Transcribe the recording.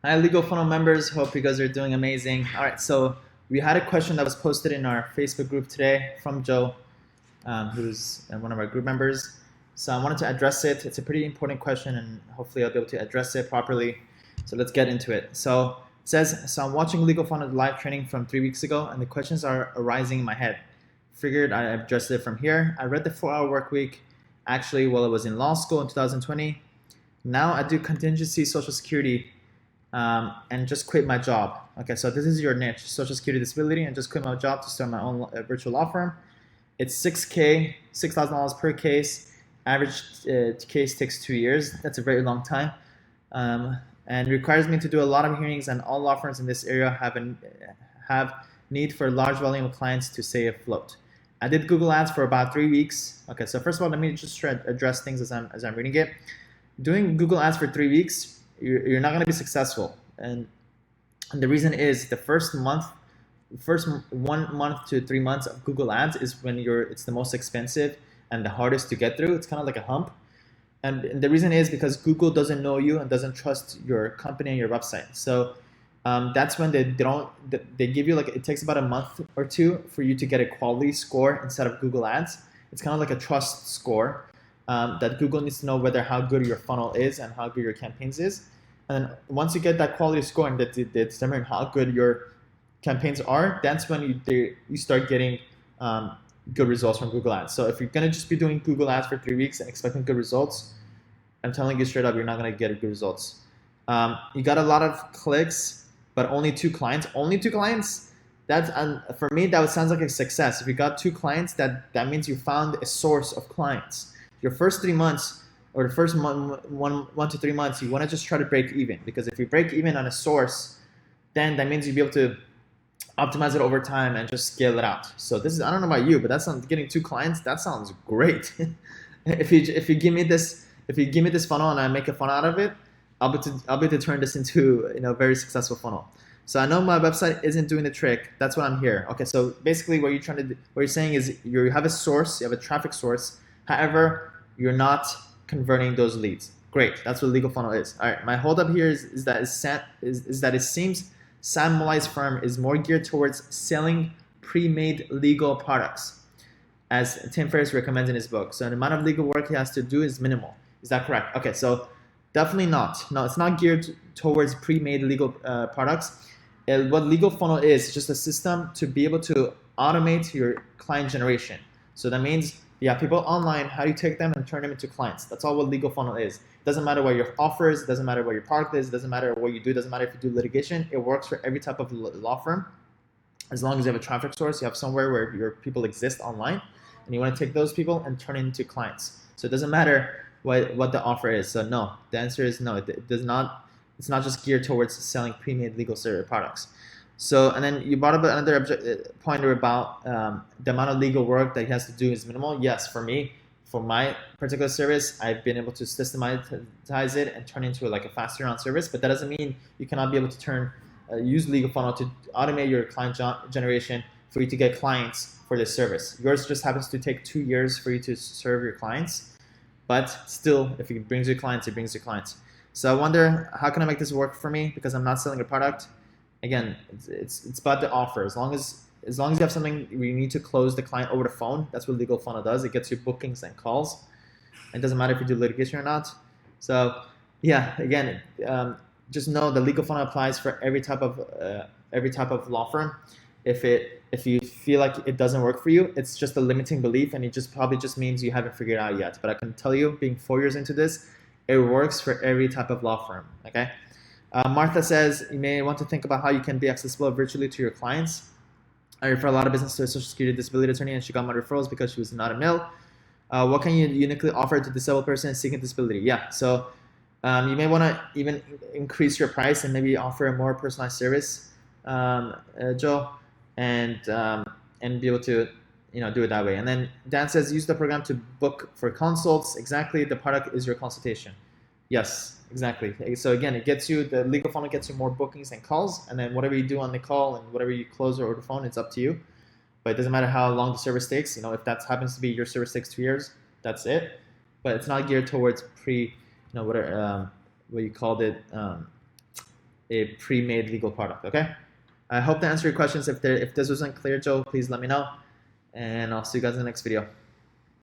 Hi, Legal Funnel members. Hope you guys are doing amazing. All right, so we had a question that was posted in our Facebook group today from Joe, who's one of our group members. So I wanted to address it. It's a pretty important question, and hopefully I'll be able to address it properly. So let's get into it. So it says, so I'm watching Legal Funnel live training from 3 weeks ago, and the questions are arising in my head. Figured I addressed it from here. I read the 4-hour work week actually while I was in law school in 2020. Now I do contingency Social Security and just quit my job. Okay, so this is your niche, Social Security Disability, and just quit my job to start my own virtual law firm. It's $6K, $6,000 per case. Average case takes 2 years. That's a very long time, and requires me to do a lot of hearings. And all law firms in this area have need for a large volume of clients to stay afloat. I did Google Ads for about 3 weeks. Okay, so first of all, let me just try to address things as I'm reading it. Doing Google Ads for 3 weeks, you're not going to be successful, and the reason is the first 1 month to 3 months of Google Ads is when it's the most expensive and the hardest to get through. It's kind of like a hump, and the reason is because Google doesn't know you and doesn't trust your company and your website. So that's when they give you, like, it takes about a month or two for you to get a quality score instead of Google Ads. It's kind of like a trust score that Google needs to know whether how good your funnel is and how good your campaigns is. And then once you get that quality score and they determine how good your campaigns are, that's when you start getting good results from Google Ads. So if you're gonna just be doing Google Ads for 3 weeks and expecting good results, I'm telling you straight up, you're not gonna get good results. You got a lot of clicks, but only 2 clients. Only 2 clients. That's for me, that sounds like a success. If you got 2 clients, that means you found a source of clients. Your first 3 months, or the first 1 to 3 months, you want to just try to break even, because if you break even on a source, then that means you'll be able to optimize it over time and just scale it out. So this is, I don't know about you, but that sounds, getting 2 clients, that sounds great. If you give me this funnel and I make a funnel out of it, I'll be able to turn this into a very successful funnel. So I know my website isn't doing the trick. That's why I'm here. Okay, so basically what you're saying is you have a source, you have a traffic source. However, you're not converting those leads. Great, that's what Legal Funnel is. All right, my holdup here is that it seems Sam Mulai's firm is more geared towards selling pre-made legal products, as Tim Ferriss recommends in his book. So the amount of legal work he has to do is minimal. Is that correct? Okay, so definitely not. No, it's not geared towards pre-made legal products. What Legal Funnel is just a system to be able to automate your client generation. So that means you have people online, how do you take them and turn them into clients? That's all what Legal Funnel is. It doesn't matter what your offer is, it doesn't matter what your product is, it doesn't matter what you do, it doesn't matter if you do litigation. It works for every type of law firm. As long as you have a traffic source, you have somewhere where your people exist online, and you want to take those people and turn it into clients. So it doesn't matter what the offer is. So no, the answer is no. It does not. It's not just geared towards selling pre-made legal products. So, and then you brought up another pointer about the amount of legal work that he has to do is minimal. Yes, for me, for my particular service, I've been able to systematize it and turn it into like a faster on service. But that doesn't mean you cannot be able to use Legal Funnel to automate your client generation for you to get clients for this service. Yours just happens to take 2 years for you to serve your clients, but still, if it brings you clients, it brings you clients. So I wonder, how can I make this work for me? Because I'm not selling a product. Again, it's about the offer. As long as you have something where you need to close the client over the phone, that's what Legal Funnel does. It gets you bookings and calls. It doesn't matter if you do litigation or not. So yeah, again, just know the Legal Funnel applies for every type of law firm. If you feel like it doesn't work for you, it's just a limiting belief, and it just probably just means you haven't figured it out yet. But I can tell you, being 4 years into this, it works for every type of law firm. Okay. Martha says you may want to think about how you can be accessible virtually to your clients. I refer a lot of business to a Social Security disability attorney, and she got my referrals because she was not a mill. What can you uniquely offer to a disabled person seeking disability? Yeah, so you may want to even increase your price and maybe offer a more personalized service, Joe, and be able to do it that way. And then Dan says use the program to book for consults. Exactly, the product is your consultation. Yes, exactly. So again, the Legal Funnel gets you more bookings and calls, and then whatever you do on the call and whatever you close over the phone, it's up to you. But it doesn't matter how long the service takes. If that happens to be your service takes 2 years, that's it. But it's not geared towards what you called it, a pre-made legal product. Okay. I hope to answer your questions. If this wasn't clear, Joe, please let me know, and I'll see you guys in the next video.